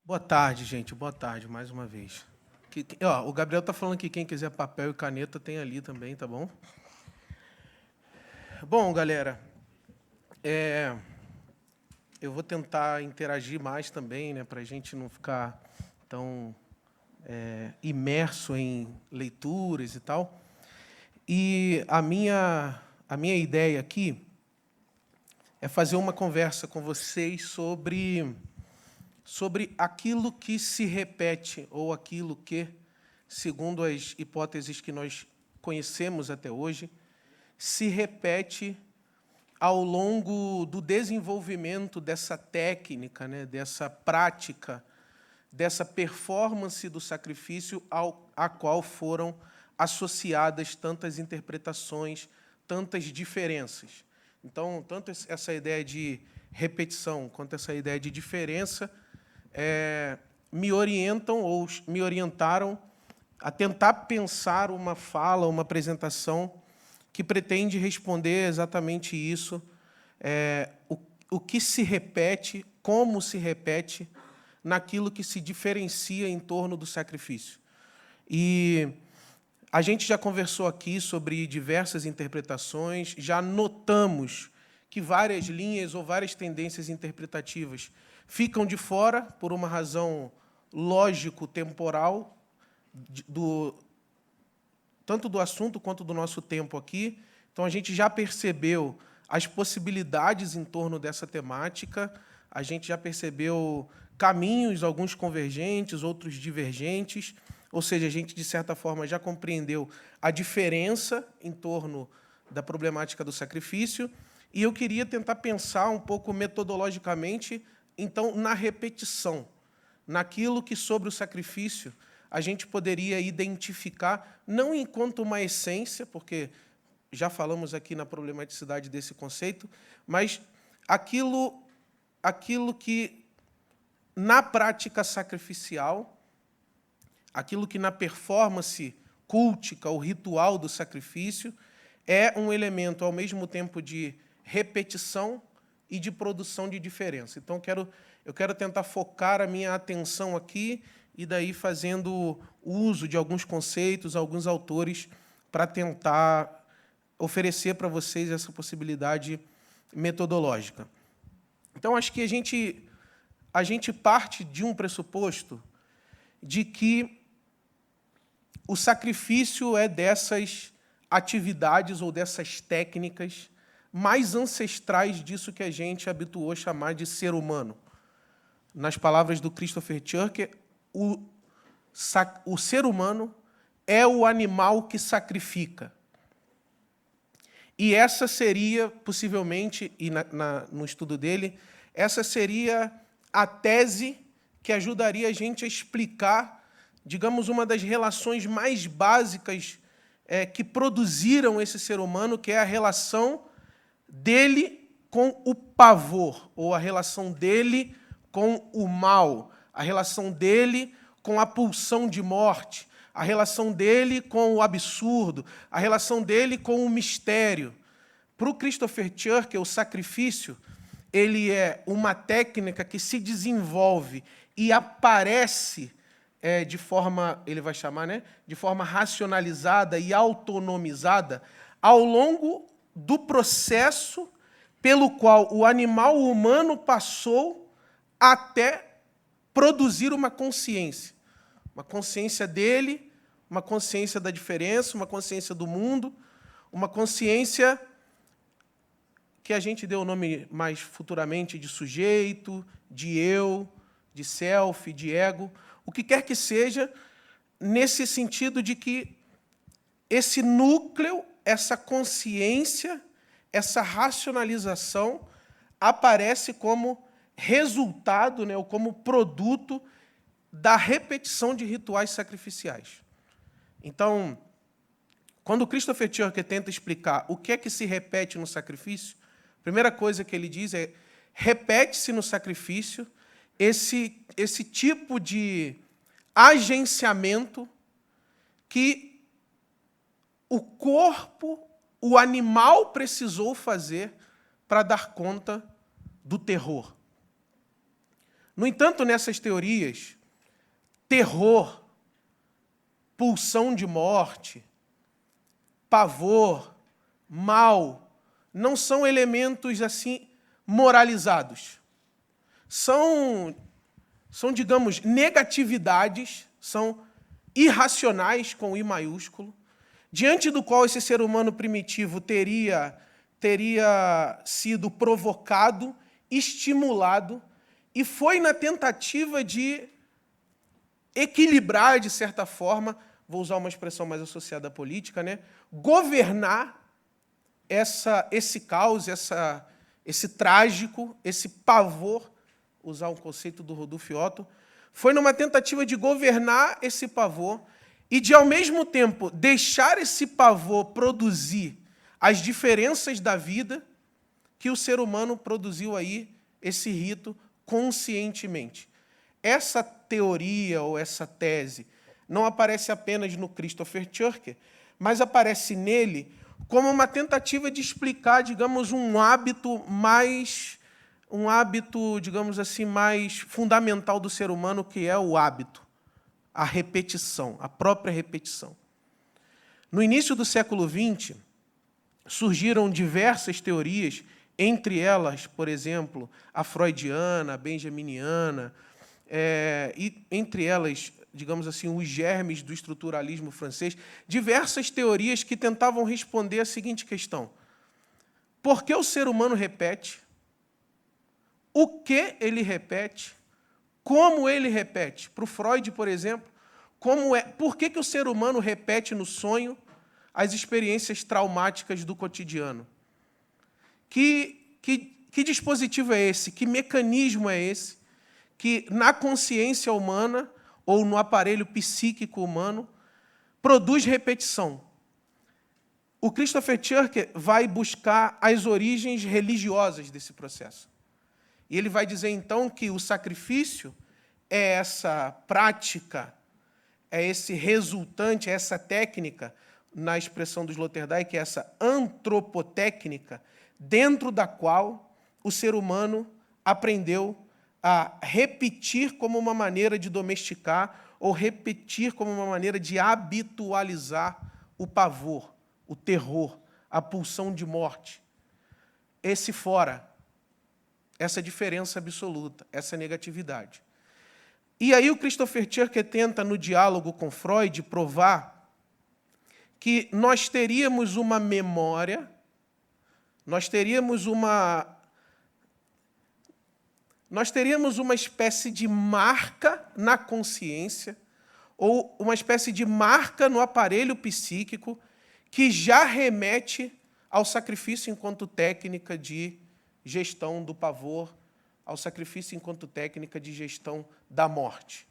Boa tarde, gente. Boa tarde, mais uma vez. O Gabriel está falando que quem quiser papel e caneta tem ali também, tá bom? Bom, galera, eu vou tentar interagir mais também, né, para a gente não ficar tão imerso em leituras e tal. E a minha ideia aqui é fazer uma conversa com vocês sobre aquilo que se repete, ou aquilo que, segundo as hipóteses que nós conhecemos até hoje, se repete ao longo do desenvolvimento dessa técnica, né, dessa prática, dessa performance do sacrifício à qual foram associadas tantas interpretações, tantas diferenças. Então, tanto essa ideia de repetição quanto essa ideia de diferença me orientam ou me orientaram a tentar pensar uma fala, uma apresentação que pretende responder exatamente isso, o que se repete, como se repete, naquilo que se diferencia em torno do sacrifício. E a gente já conversou aqui sobre diversas interpretações, já notamos que várias linhas ou várias tendências interpretativas ficam de fora por uma razão lógico-temporal, tanto do assunto quanto do nosso tempo aqui. Então, a gente já percebeu as possibilidades em torno dessa temática, a gente já percebeu caminhos, alguns convergentes, outros divergentes, ou seja, a gente, de certa forma, já compreendeu a diferença em torno da problemática do sacrifício, e eu queria tentar pensar um pouco metodologicamente, então, na repetição, naquilo que, sobre o sacrifício, a gente poderia identificar, não enquanto uma essência, porque já falamos aqui na problematicidade desse conceito, mas aquilo que, na prática sacrificial, aquilo que, na performance cultica, o ritual do sacrifício, é um elemento, ao mesmo tempo, de repetição e de produção de diferença. Então, eu quero tentar focar a minha atenção aqui e daí fazendo uso de alguns conceitos, alguns autores, para tentar oferecer para vocês essa possibilidade metodológica. Então, acho que a gente parte de um pressuposto de que o sacrifício é dessas atividades ou dessas técnicas mais ancestrais disso que a gente habituou a chamar de ser humano. Nas palavras do Christopher Tschircher, o ser humano é o animal que sacrifica. E essa seria, possivelmente, e no estudo dele, essa seria a tese que ajudaria a gente a explicar, digamos, uma das relações mais básicas que produziram esse ser humano, que é a relação dele com o pavor, ou a relação dele com o mal, a relação dele com a pulsão de morte, a relação dele com o absurdo, a relação dele com o mistério. Para o Christopher Tschircher, o sacrifício ele é uma técnica que se desenvolve e aparece de forma, ele vai chamar, né, de forma racionalizada e autonomizada ao longo do processo pelo qual o animal humano passou até produzir uma consciência dele, uma consciência da diferença, uma consciência do mundo, uma consciência que a gente deu o nome mais futuramente de sujeito, de eu, de self, de ego, o que quer que seja, nesse sentido de que esse núcleo, essa consciência, essa racionalização aparece como resultado, né, ou como produto da repetição de rituais sacrificiais. Então, quando Christopher Tschircher tenta explicar o que é que se repete no sacrifício, a primeira coisa que ele diz é: repete-se no sacrifício esse tipo de agenciamento que o corpo, o animal precisou fazer para dar conta do terror. No entanto, nessas teorias, terror, pulsão de morte, pavor, mal, não são elementos assim moralizados. São, digamos, negatividades, são irracionais com I maiúsculo, diante do qual esse ser humano primitivo teria sido provocado, estimulado, e foi na tentativa de equilibrar, de certa forma, vou usar uma expressão mais associada à política, né? Governar esse caos, esse trágico, esse pavor, usar um conceito do Rodolfo Otto, foi numa tentativa de governar esse pavor e de, ao mesmo tempo, deixar esse pavor produzir as diferenças da vida, que o ser humano produziu aí esse rito conscientemente. Essa teoria ou essa tese não aparece apenas no Christopher Tschircher, mas aparece nele como uma tentativa de explicar, digamos, um hábito, digamos assim, mais fundamental do ser humano, que é o hábito, a repetição, a própria repetição. No início do século XX, surgiram diversas teorias, entre elas, por exemplo, a freudiana, a benjaminiana, e entre elas, digamos assim, os germes do estruturalismo francês, diversas teorias que tentavam responder a seguinte questão: por que o ser humano repete? O que ele repete? Como ele repete? Para o Freud, por exemplo, por que o ser humano repete no sonho as experiências traumáticas do cotidiano? Que dispositivo é esse? Que mecanismo é esse que, na consciência humana ou no aparelho psíquico humano, produz repetição? O Christopher Tschircher vai buscar as origens religiosas desse processo. E ele vai dizer, então, que o sacrifício é essa prática, é esse resultante, é essa técnica, na expressão do Sloterdijk, que é essa antropotécnica, dentro da qual o ser humano aprendeu a repetir como uma maneira de domesticar ou repetir como uma maneira de habitualizar o pavor, o terror, a pulsão de morte. Esse fora, essa diferença absoluta, essa negatividade. E aí o Christopher Tschircher tenta, no diálogo com Freud, provar que nós teríamos uma memória, nós teríamos uma espécie de marca na consciência, ou uma espécie de marca no aparelho psíquico, que já remete ao sacrifício enquanto técnica de gestão do pavor, ao sacrifício enquanto técnica de gestão da morte.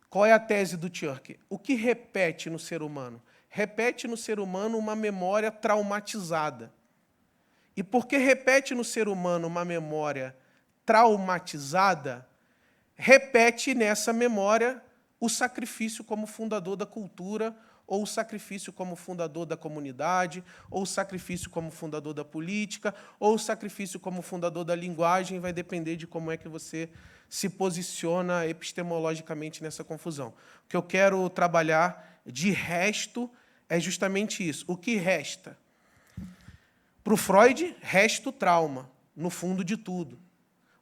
Qual é a tese do Tschircher? O que repete no ser humano? Repete no ser humano uma memória traumatizada. E porque repete no ser humano uma memória traumatizada, repete nessa memória o sacrifício como fundador da cultura, ou o sacrifício como fundador da comunidade, ou o sacrifício como fundador da política, ou o sacrifício como fundador da linguagem, vai depender de como é que você se posiciona epistemologicamente nessa confusão. O que eu quero trabalhar de resto é justamente isso. O que resta? Para o Freud, resta o trauma, no fundo de tudo.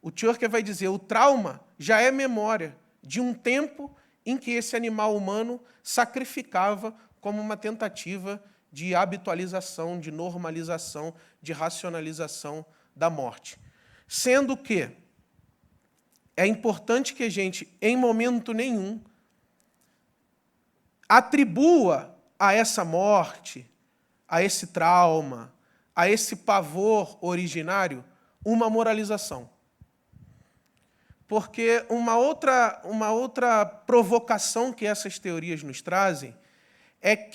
O Tschircher vai dizer, o trauma já é memória de um tempo em que esse animal humano sacrificava como uma tentativa de habitualização, de normalização, de racionalização da morte. Sendo que é importante que a gente, em momento nenhum, atribua a essa morte, a esse trauma, a esse pavor originário, uma moralização. Porque uma outra provocação que essas teorias nos trazem é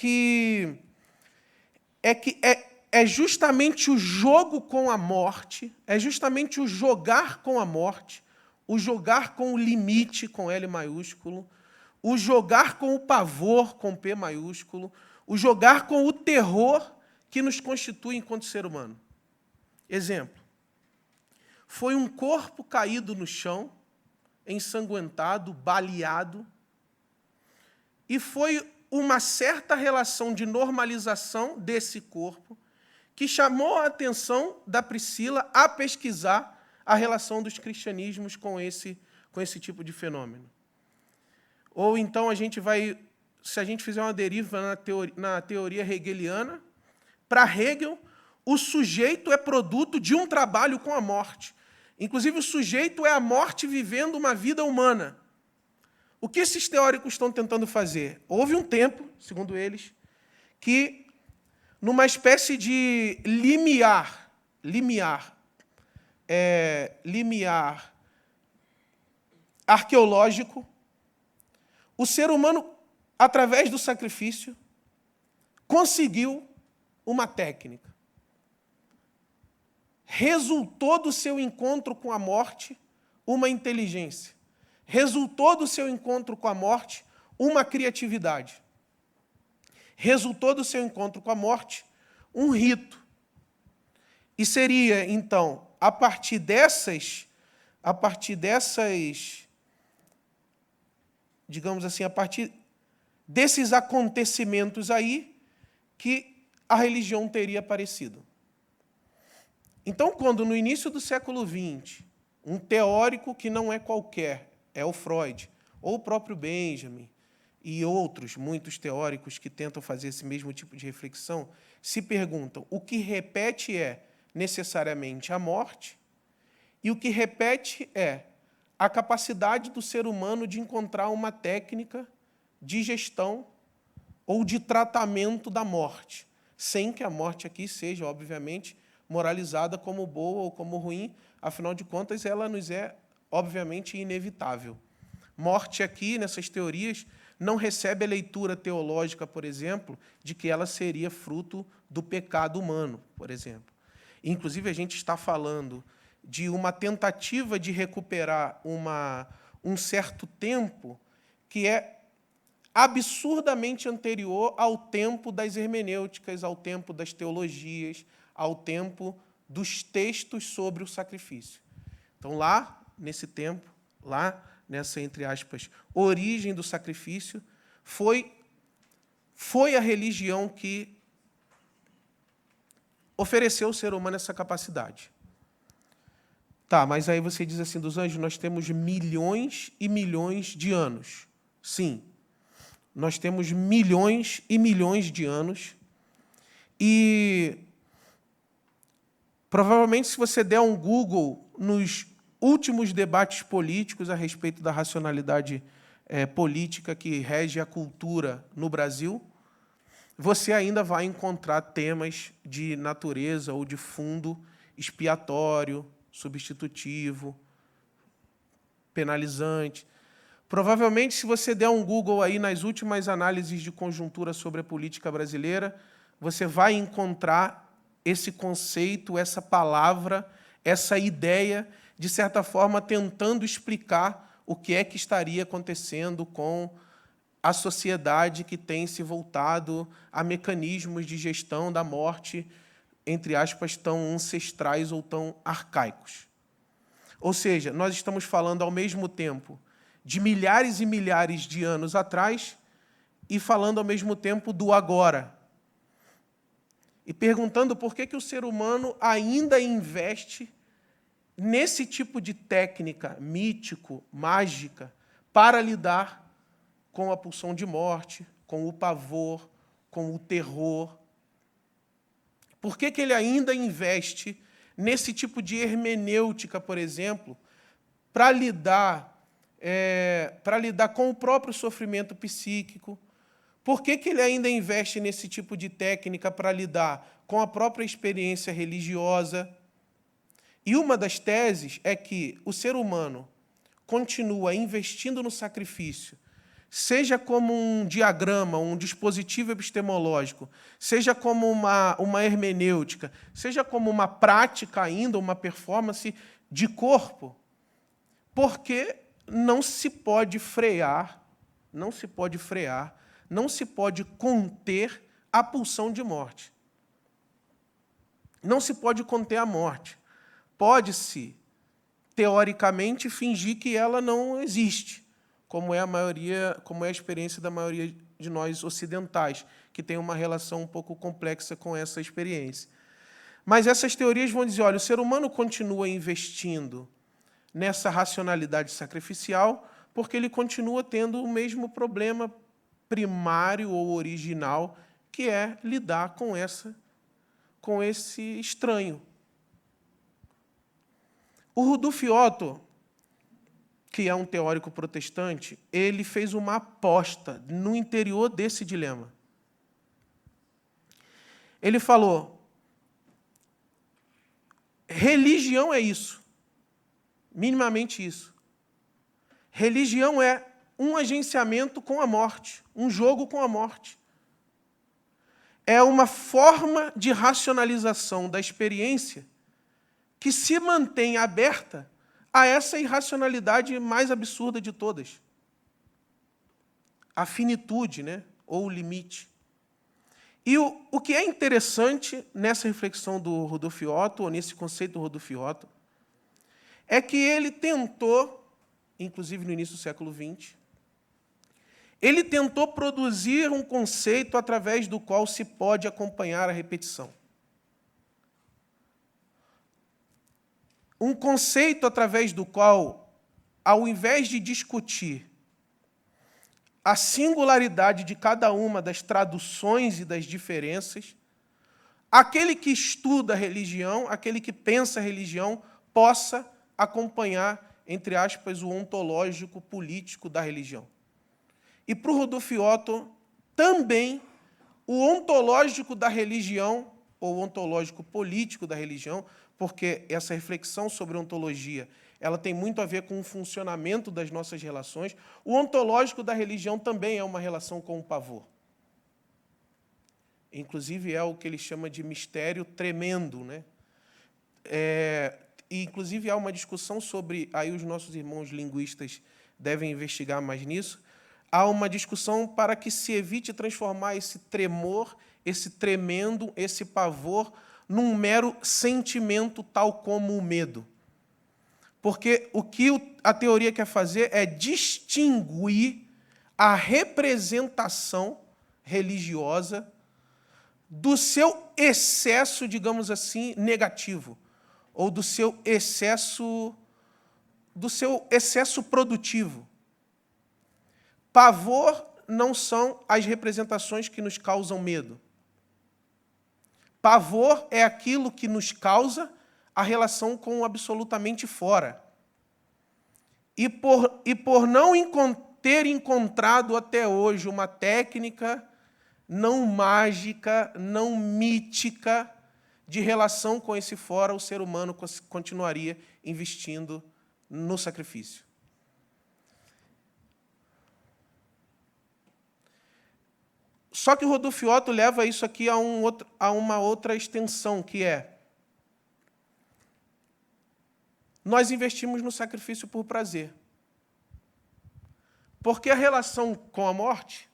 justamente o jogo com a morte, é justamente o jogar com a morte, o jogar com o limite, com L maiúsculo, o jogar com o pavor, com P maiúsculo, o jogar com o terror que nos constitui enquanto ser humano. Exemplo. Foi um corpo caído no chão, ensanguentado, baleado, e foi uma certa relação de normalização desse corpo que chamou a atenção da Priscila a pesquisar a relação dos cristianismos com esse tipo de fenômeno. Ou então se a gente fizer uma deriva na teoria hegeliana, para Hegel, o sujeito é produto de um trabalho com a morte. Inclusive, o sujeito é a morte vivendo uma vida humana. O que esses teóricos estão tentando fazer? Houve um tempo, segundo eles, que, numa espécie de limiar arqueológico, o ser humano, através do sacrifício, conseguiu uma técnica. Resultou do seu encontro com a morte uma inteligência. Resultou do seu encontro com a morte uma criatividade. Resultou do seu encontro com a morte um rito. E seria, então, a partir digamos assim, a partir desses acontecimentos aí, que a religião teria aparecido. Então, quando no início do século XX, um teórico que não é qualquer, é o Freud, ou o próprio Benjamin, e outros, muitos teóricos que tentam fazer esse mesmo tipo de reflexão, se perguntam, o que repete é necessariamente a morte, e o que repete é a capacidade do ser humano de encontrar uma técnica de gestão ou de tratamento da morte, sem que a morte aqui seja, obviamente, moralizada como boa ou como ruim, afinal de contas, ela nos é, obviamente, inevitável. Morte aqui, nessas teorias, não recebe a leitura teológica, por exemplo, de que ela seria fruto do pecado humano, por exemplo. Inclusive, a gente está falando de uma tentativa de recuperar um certo tempo que é absurdamente anterior ao tempo das hermenêuticas, ao tempo das teologias, ao tempo dos textos sobre o sacrifício. Então, lá, nesse tempo, lá, nessa, entre aspas, origem do sacrifício, foi a religião que ofereceu ao ser humano essa capacidade. Tá, mas aí você diz assim, dos anjos, nós temos milhões e milhões de anos. Sim, nós temos milhões e milhões de anos. E provavelmente, se você der um Google nos últimos debates políticos a respeito da racionalidade política que rege a cultura no Brasil, você ainda vai encontrar temas de natureza ou de fundo expiatório, substitutivo, penalizante. Provavelmente, se você der um Google aí nas últimas análises de conjuntura sobre a política brasileira, você vai encontrar esse conceito, essa palavra, essa ideia, de certa forma, tentando explicar o que é que estaria acontecendo com a sociedade que tem se voltado a mecanismos de gestão da morte, entre aspas, tão ancestrais ou tão arcaicos. Ou seja, nós estamos falando ao mesmo tempo de milhares e milhares de anos atrás e falando ao mesmo tempo do agora. E perguntando por que o ser humano ainda investe nesse tipo de técnica mítico, mágica, para lidar com a pulsão de morte, com o pavor, com o terror. Por que ele ainda investe nesse tipo de hermenêutica, por exemplo, para lidar com o próprio sofrimento psíquico? Por que ele ainda investe nesse tipo de técnica para lidar com a própria experiência religiosa? E uma das teses é que o ser humano continua investindo no sacrifício, seja como um diagrama, um dispositivo epistemológico, seja como uma hermenêutica, seja como uma prática ainda, uma performance de corpo, porque não se pode frear, não se pode conter a pulsão de morte. Não se pode conter a morte. Pode-se teoricamente, fingir que ela não existe, como é a experiência da maioria de nós ocidentais, que tem uma relação um pouco complexa com essa experiência. Mas essas teorias vão dizer, olha, o ser humano continua investindo nessa racionalidade sacrificial porque ele continua tendo o mesmo problema primário ou original, que é lidar com esse estranho. O Rudolf Otto, que é um teórico protestante, ele fez uma aposta no interior desse dilema. Ele falou, religião é isso, minimamente isso. Religião é um agenciamento com a morte, um jogo com a morte. É uma forma de racionalização da experiência que se mantém aberta a essa irracionalidade mais absurda de todas. A finitude, né? Ou o limite. E o que é interessante nessa reflexão do Rudolf Otto, ou nesse conceito do Rudolf Otto, é que ele tentou, inclusive no início do século XX, ele tentou produzir um conceito através do qual se pode acompanhar a repetição. Um conceito através do qual, ao invés de discutir a singularidade de cada uma das traduções e das diferenças, aquele que estuda a religião, aquele que pensa a religião, possa acompanhar, entre aspas, o ontológico político da religião. E para o Rudolf Otto, também, o ontológico da religião, ou ontológico político da religião, porque essa reflexão sobre ontologia ela tem muito a ver com o funcionamento das nossas relações. O ontológico da religião também é uma relação com o pavor. Inclusive, é o que ele chama de mistério tremendo, né? E, inclusive, há uma discussão sobre... Aí os nossos irmãos linguistas devem investigar mais nisso. Há uma discussão para que se evite transformar esse tremor, esse tremendo, esse pavor, num mero sentimento tal como o medo. Porque o que a teoria quer fazer é distinguir a representação religiosa do seu excesso, digamos assim, negativo, ou do seu excesso produtivo. Pavor não são as representações que nos causam medo. Pavor é aquilo que nos causa a relação com o absolutamente fora. E por não ter encontrado até hoje uma técnica não mágica, não mítica de relação com esse fora, o ser humano continuaria investindo no sacrifício. Só que o Rudolf Otto leva isso aqui a uma outra extensão, que é nós investimos no sacrifício por prazer. Porque a relação com a morte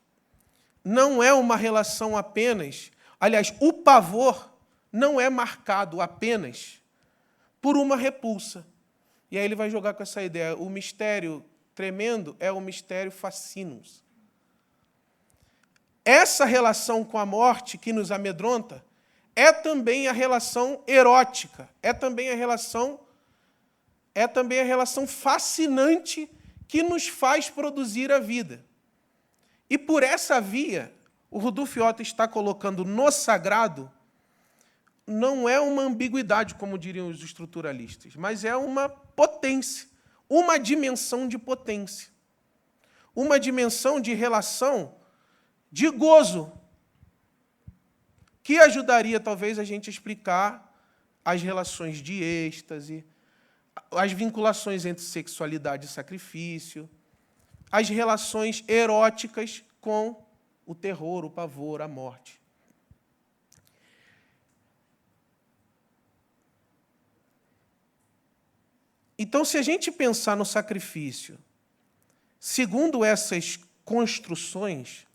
não é uma relação apenas... Aliás, o pavor não é marcado apenas por uma repulsa. E aí ele vai jogar com essa ideia. O mistério tremendo é o mistério fascinus. Essa relação com a morte que nos amedronta é também a relação erótica, é também a relação fascinante que nos faz produzir a vida. E por essa via, o Rudolf Otto está colocando no sagrado, não é uma ambiguidade, como diriam os estruturalistas, mas é uma potência, uma dimensão de potência, uma dimensão de relação de gozo, que ajudaria, talvez, a gente a explicar as relações de êxtase, as vinculações entre sexualidade e sacrifício, as relações eróticas com o terror, o pavor, a morte. Então, se a gente pensar no sacrifício, segundo essas construções,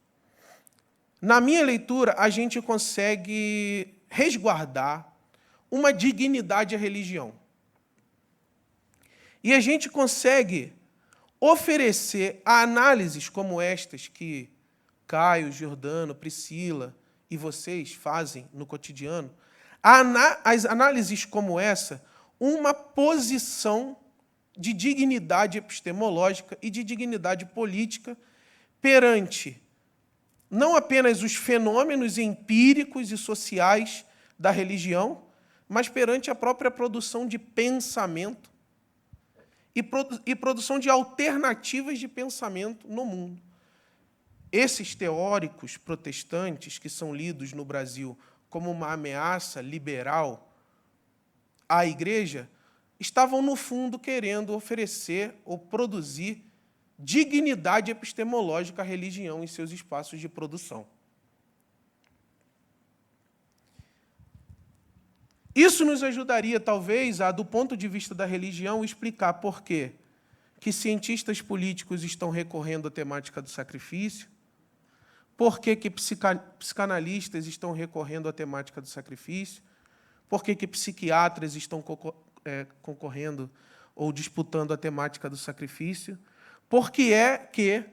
na minha leitura, a gente consegue resguardar uma dignidade à religião. E a gente consegue oferecer análises como estas que Caio, Giordano, Priscila e vocês fazem no cotidiano, as análises como essa, uma posição de dignidade epistemológica e de dignidade política perante não apenas os fenômenos empíricos e sociais da religião, mas perante a própria produção de pensamento e produção de alternativas de pensamento no mundo. Esses teóricos protestantes, que são lidos no Brasil como uma ameaça liberal à Igreja, estavam, no fundo, querendo oferecer ou produzir dignidade epistemológica à religião em seus espaços de produção. Isso nos ajudaria, talvez, a, do ponto de vista da religião, explicar por quê que cientistas políticos estão recorrendo à temática do sacrifício, por que psicanalistas estão recorrendo à temática do sacrifício, por que psiquiatras estão concorrendo ou disputando a temática do sacrifício, porque é que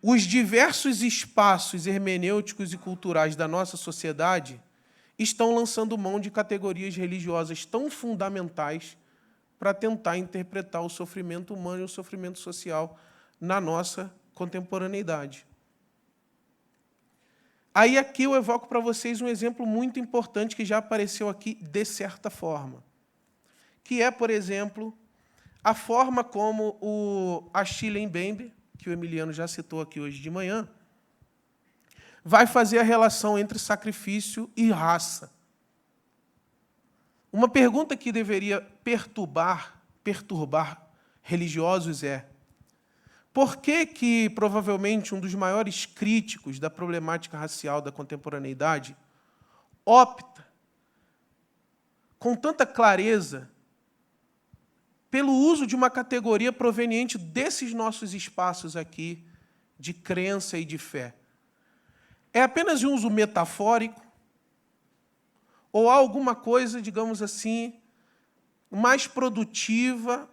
os diversos espaços hermenêuticos e culturais da nossa sociedade estão lançando mão de categorias religiosas tão fundamentais para tentar interpretar o sofrimento humano e o sofrimento social na nossa contemporaneidade. Aí aqui eu evoco para vocês um exemplo muito importante que já apareceu aqui de certa forma, que é, por exemplo, a forma como o Achille Mbembe, que o Emiliano já citou aqui hoje de manhã, vai fazer a relação entre sacrifício e raça. Uma pergunta que deveria perturbar religiosos é: por que provavelmente um dos maiores críticos da problemática racial da contemporaneidade opta com tanta clareza pelo uso de uma categoria proveniente desses nossos espaços aqui de crença e de fé? É apenas de uso metafórico? Ou há alguma coisa, digamos assim, mais produtiva,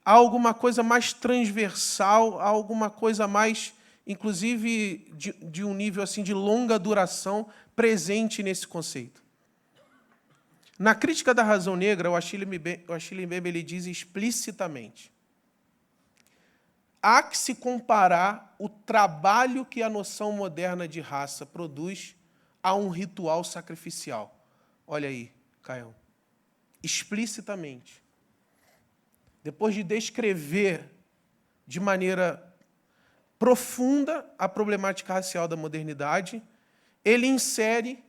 há alguma coisa mais transversal, há alguma coisa mais, inclusive, de um nível assim de longa duração presente nesse conceito? Na Crítica da Razão Negra, o Achille Mbembe ele diz explicitamente: há que se comparar o trabalho que a noção moderna de raça produz a um ritual sacrificial. Olha aí, Caião. Explicitamente. Depois de descrever de maneira profunda a problemática racial da modernidade, ele insere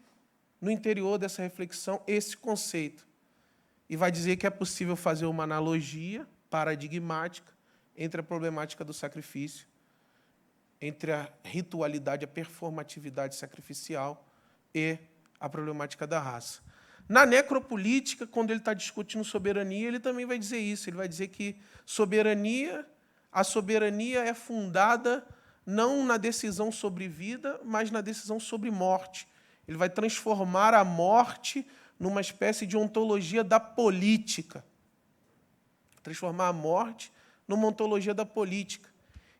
no interior dessa reflexão esse conceito e vai dizer que é possível fazer uma analogia paradigmática entre a problemática do sacrifício, entre a ritualidade, a performatividade sacrificial e a problemática da raça. Na necropolítica, quando ele está discutindo soberania, ele também vai dizer isso. Ele vai dizer que a soberania é fundada não na decisão sobre vida, mas na decisão sobre morte. Ele vai transformar a morte numa espécie de ontologia da política. Transformar a morte numa ontologia da política.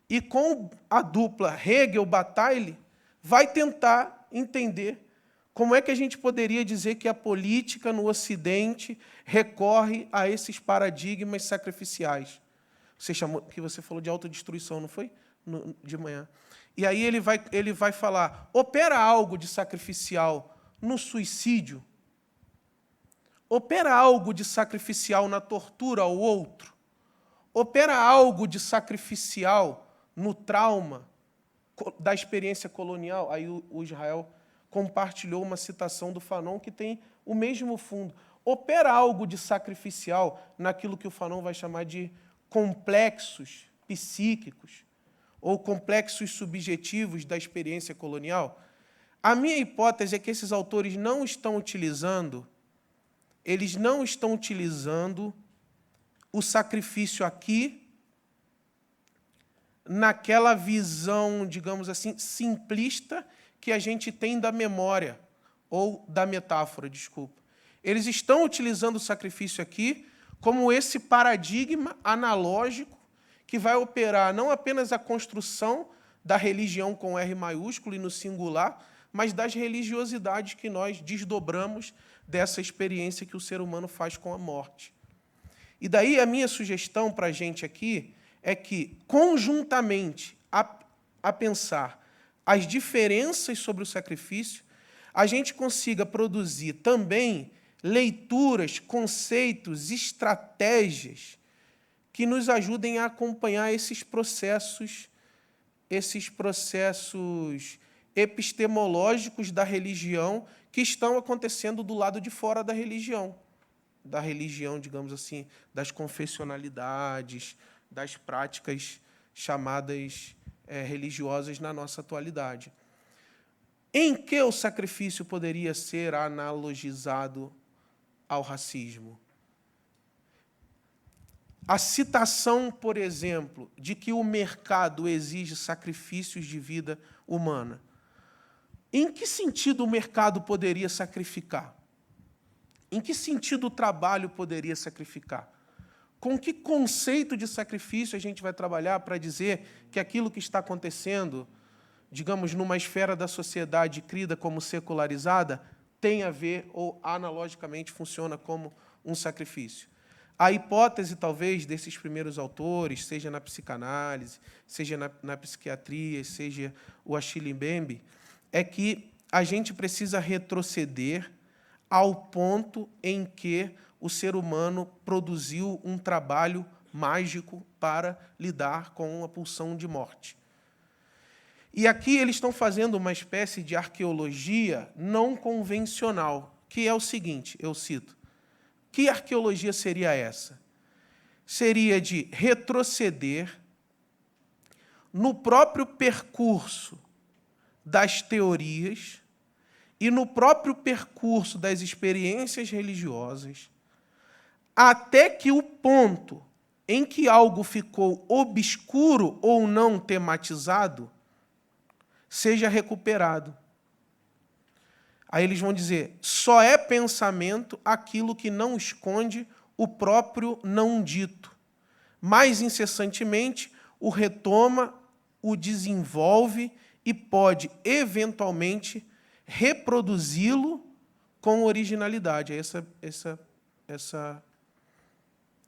E com a dupla Hegel-Bataille, vai tentar entender como é que a gente poderia dizer que a política no Ocidente recorre a esses paradigmas sacrificiais. Você falou de autodestruição, não foi? De manhã. E aí ele vai falar, opera algo de sacrificial no suicídio? Opera algo de sacrificial na tortura ao outro? Opera algo de sacrificial no trauma da experiência colonial? Aí o Israel compartilhou uma citação do Fanon que tem o mesmo fundo. Opera algo de sacrificial naquilo que o Fanon vai chamar de complexos psíquicos ou complexos subjetivos da experiência colonial? A minha hipótese é que esses autores não estão utilizando o sacrifício aqui naquela visão, digamos assim, simplista que a gente tem da memória, ou da metáfora, desculpa. Eles estão utilizando o sacrifício aqui como esse paradigma analógico que vai operar não apenas a construção da religião com R maiúsculo e no singular, mas das religiosidades que nós desdobramos dessa experiência que o ser humano faz com a morte. E daí a minha sugestão para a gente aqui é que, conjuntamente a pensar as diferenças sobre o sacrifício, a gente consiga produzir também leituras, conceitos, estratégias que nos ajudem a acompanhar esses processos epistemológicos da religião que estão acontecendo do lado de fora da religião, digamos assim, das confessionalidades, das práticas chamadas religiosas na nossa atualidade. Em que o sacrifício poderia ser analogizado ao racismo? A citação, por exemplo, de que o mercado exige sacrifícios de vida humana. Em que sentido o mercado poderia sacrificar? Em que sentido o trabalho poderia sacrificar? Com que conceito de sacrifício a gente vai trabalhar para dizer que aquilo que está acontecendo, digamos, numa esfera da sociedade crida como secularizada, tem a ver ou analogicamente funciona como um sacrifício? A hipótese, talvez, desses primeiros autores, seja na psicanálise, seja na psiquiatria, seja o Achille Mbembe, é que a gente precisa retroceder ao ponto em que o ser humano produziu um trabalho mágico para lidar com a pulsão de morte. E aqui eles estão fazendo uma espécie de arqueologia não convencional, que é o seguinte, eu cito: que arqueologia seria essa? Seria de retroceder no próprio percurso das teorias e no próprio percurso das experiências religiosas, até que o ponto em que algo ficou obscuro ou não tematizado seja recuperado. Aí eles vão dizer, só é pensamento aquilo que não esconde o próprio não dito. Mais incessantemente, o retoma, o desenvolve e pode, eventualmente, reproduzi-lo com originalidade.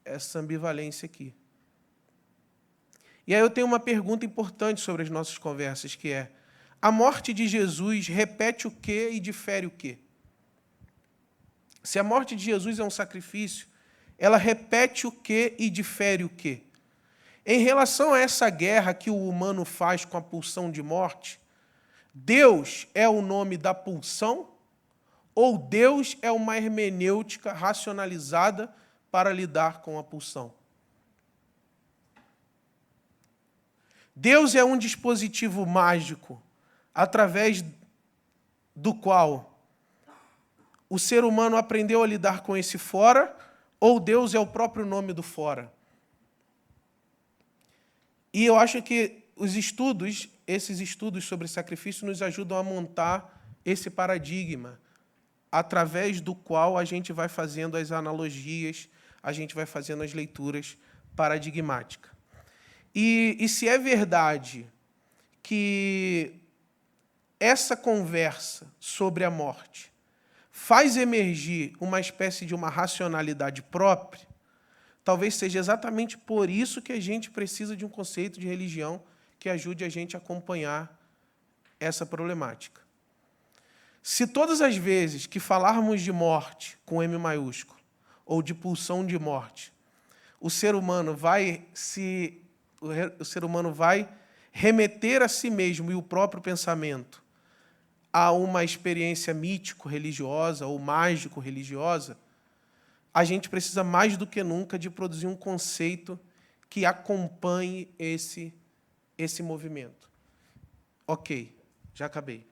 Essa ambivalência aqui. E aí eu tenho uma pergunta importante sobre as nossas conversas, que é: a morte de Jesus repete o quê e difere o quê? Se a morte de Jesus é um sacrifício, ela repete o quê e difere o quê? Em relação a essa guerra que o humano faz com a pulsão de morte, Deus é o nome da pulsão ou Deus é uma hermenêutica racionalizada para lidar com a pulsão? Deus é um dispositivo mágico através do qual o ser humano aprendeu a lidar com esse fora, ou Deus é o próprio nome do fora? E eu acho que esses estudos sobre sacrifício nos ajudam a montar esse paradigma, através do qual a gente vai fazendo as analogias, a gente vai fazendo as leituras paradigmáticas. E se é verdade que essa conversa sobre a morte faz emergir uma espécie de uma racionalidade própria, talvez seja exatamente por isso que a gente precisa de um conceito de religião que ajude a gente a acompanhar essa problemática. Se todas as vezes que falarmos de morte com M maiúsculo, ou de pulsão de morte, o ser humano vai remeter a si mesmo e o próprio pensamento a uma experiência mítico-religiosa ou mágico-religiosa, a gente precisa mais do que nunca de produzir um conceito que acompanhe esse movimento. Ok, já acabei.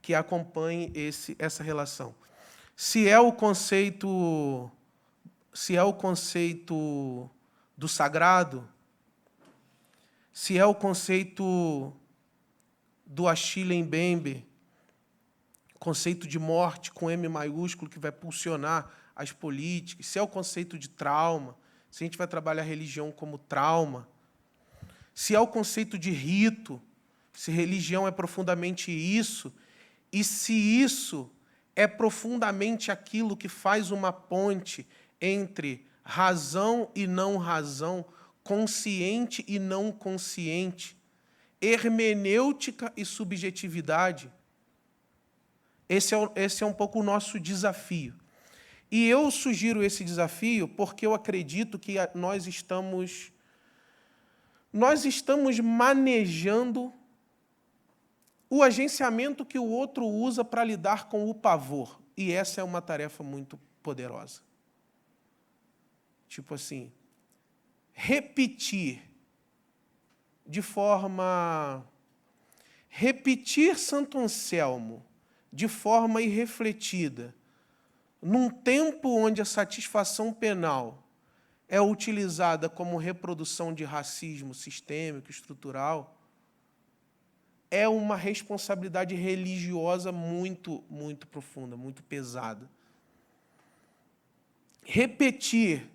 Que acompanhe essa relação. Se é o conceito do sagrado, se é o conceito do Achille Mbembe, conceito de morte com M maiúsculo que vai pulsionar as políticas, se é o conceito de trauma, se a gente vai trabalhar a religião como trauma, se é o conceito de rito, se religião é profundamente isso, e se isso é profundamente aquilo que faz uma ponte entre razão e não razão, consciente e não consciente, hermenêutica e subjetividade. Esse é um pouco o nosso desafio. E eu sugiro esse desafio porque eu acredito que nós estamos manejando o agenciamento que o outro usa para lidar com o pavor. E essa é uma tarefa muito poderosa. Tipo assim, repetir Santo Anselmo de forma irrefletida, num tempo onde a satisfação penal é utilizada como reprodução de racismo sistêmico, estrutural, é uma responsabilidade religiosa muito, muito profunda, muito pesada. Repetir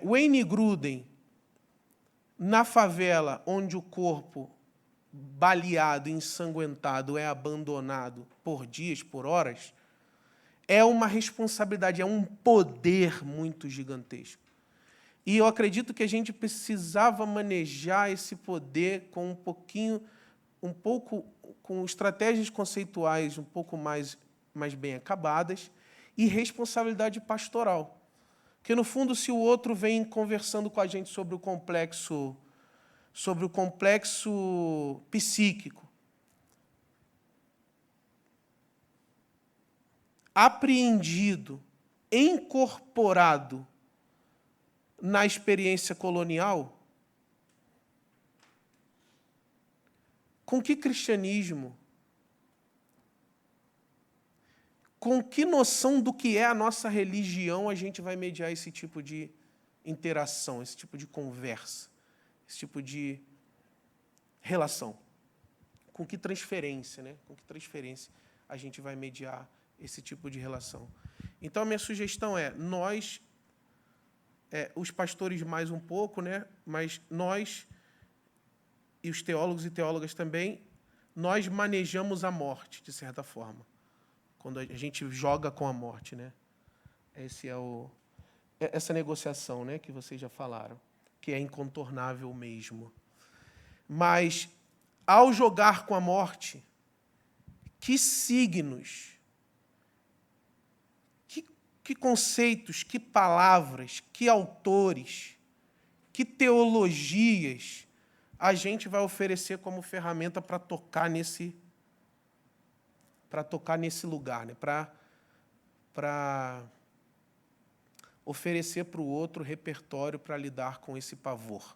Wayne Grudem na favela, onde o corpo baleado, ensanguentado, é abandonado por dias, por horas, é uma responsabilidade, é um poder muito gigantesco. E eu acredito que a gente precisava manejar esse poder com um pouco com estratégias conceituais um pouco mais bem acabadas e responsabilidade pastoral. Porque, no fundo, se o outro vem conversando com a gente sobre o complexo psíquico, apreendido, incorporado na experiência colonial, com que cristianismo, com que noção do que é a nossa religião a gente vai mediar esse tipo de interação, esse tipo de conversa, esse tipo de relação? Com que transferência, né? Com que transferência a gente vai mediar esse tipo de relação? Então, a minha sugestão é, nós, os pastores mais um pouco, né? Mas nós, e os teólogos e teólogas também, nós manejamos a morte, de certa forma, quando a gente joga com a morte, né? Essa negociação, né, que vocês já falaram, que é incontornável mesmo. Mas, ao jogar com a morte, que signos, que conceitos, que palavras, que autores, que teologias a gente vai oferecer como ferramenta para tocar nesse lugar, né? Para oferecer para o outro repertório para lidar com esse pavor,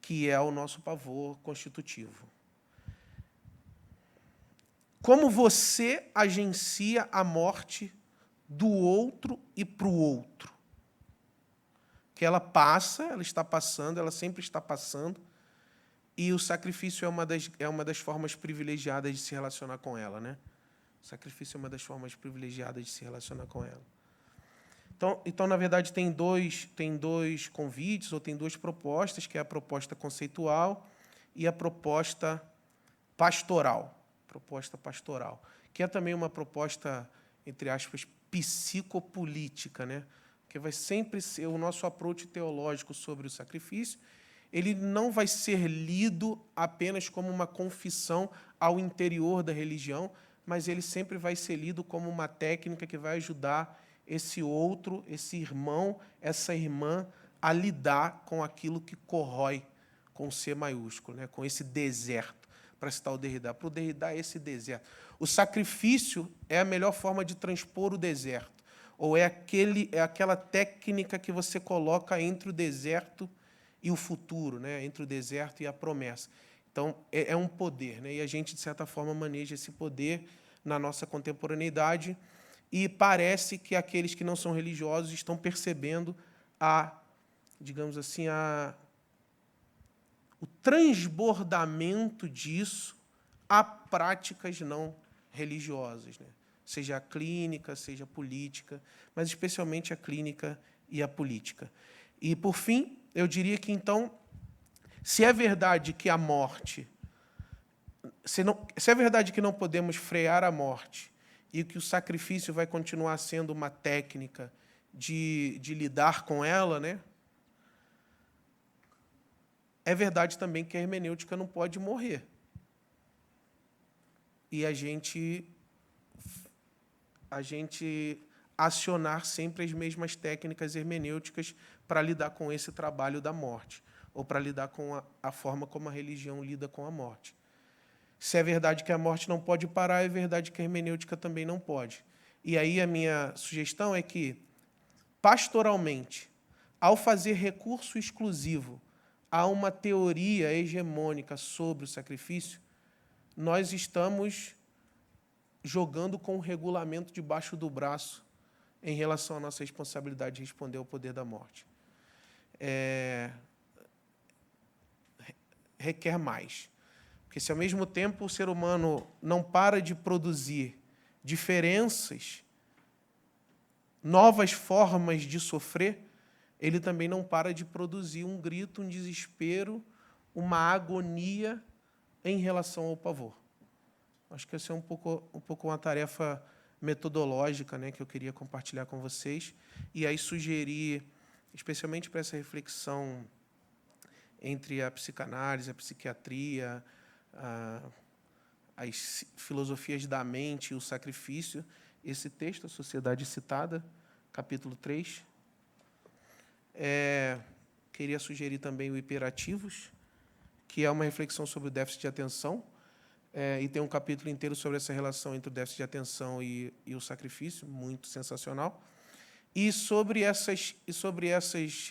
que é o nosso pavor constitutivo. Como você agencia a morte do outro e para o outro? Que ela passa, ela está passando, ela sempre está passando, e o sacrifício é uma das formas privilegiadas de se relacionar com ela, né? O sacrifício é uma das formas privilegiadas de se relacionar com ela. Então, na verdade, tem dois convites, ou tem duas propostas, que é a proposta conceitual e a proposta pastoral. Que é também uma proposta, entre aspas, psicopolítica, né? Que vai sempre ser o nosso approach teológico sobre o sacrifício. Ele não vai ser lido apenas como uma confissão ao interior da religião, mas ele sempre vai ser lido como uma técnica que vai ajudar esse outro, esse irmão, essa irmã, a lidar com aquilo que corrói, com C maiúsculo, né? Com esse deserto, para citar o Derrida. Para o Derrida, esse deserto. O sacrifício é a melhor forma de transpor o deserto, ou é aquela técnica que você coloca entre o deserto e o futuro, né? Entre o deserto e a promessa. Então, é um poder, né? E a gente, de certa forma, maneja esse poder na nossa contemporaneidade, e parece que aqueles que não são religiosos estão percebendo digamos assim, o transbordamento disso a práticas não religiosas, né? seja a clínica, seja a política, mas especialmente a clínica e a política. E, por fim, eu diria que, então, se é verdade que a morte, se é verdade que não podemos frear a morte e que o sacrifício vai continuar sendo uma técnica de lidar com ela, né? É verdade também que a hermenêutica não pode morrer. E a gente acionar sempre as mesmas técnicas hermenêuticas para lidar com esse trabalho da morte, ou para lidar com a forma como a religião lida com a morte. Se é verdade que a morte não pode parar, é verdade que a hermenêutica também não pode. E aí a minha sugestão é que, pastoralmente, ao fazer recurso exclusivo a uma teoria hegemônica sobre o sacrifício, nós estamos jogando com o regulamento debaixo do braço em relação à nossa responsabilidade de responder ao poder da morte. Requer mais. Porque se, ao mesmo tempo, o ser humano não para de produzir diferenças, novas formas de sofrer, ele também não para de produzir um grito, um desespero, uma agonia em relação ao pavor. Acho que essa é um pouco uma tarefa metodológica, né, que eu queria compartilhar com vocês, e aí sugerir, especialmente para essa reflexão entre a psicanálise, a psiquiatria, as filosofias da mente e o sacrifício, esse texto, A Sociedade Citada, capítulo 3. Queria sugerir também o Hiperativos, que é uma reflexão sobre o déficit de atenção, e tem um capítulo inteiro sobre essa relação entre o déficit de atenção e o sacrifício, muito sensacional. E sobre essas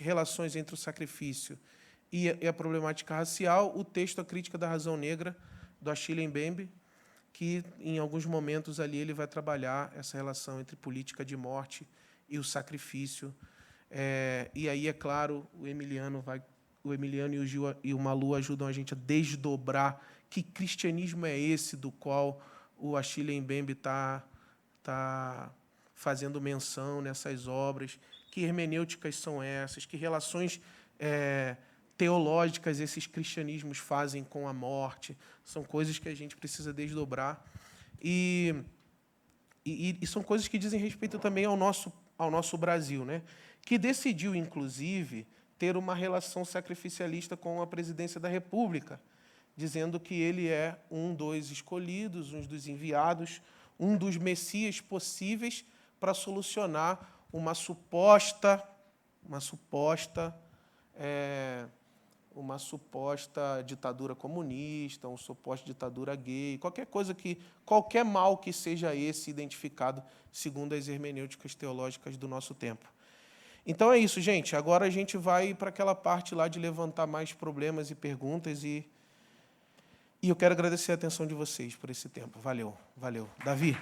relações entre o sacrifício e a problemática racial, o texto A Crítica da Razão Negra, do Achille Mbembe, que, em alguns momentos ali, ele vai trabalhar essa relação entre política de morte e o sacrifício. E aí, é claro, o Emiliano e o Gil e o Malu ajudam a gente a desdobrar que cristianismo é esse do qual o Achille Mbembe está fazendo menção nessas obras, que hermenêuticas são essas, que relações teológicas esses cristianismos fazem com a morte. São coisas que a gente precisa desdobrar. E são coisas que dizem respeito também ao nosso Brasil, né? Que decidiu, inclusive, ter uma relação sacrificialista com a presidência da República, dizendo que ele é um dos escolhidos, um dos enviados, um dos messias possíveis para solucionar uma suposta ditadura comunista, uma suposta ditadura gay, qualquer mal que seja esse identificado segundo as hermenêuticas teológicas do nosso tempo. Então é isso, gente. Agora a gente vai para aquela parte lá de levantar mais problemas e perguntas e eu quero agradecer a atenção de vocês por esse tempo. Valeu. Davi.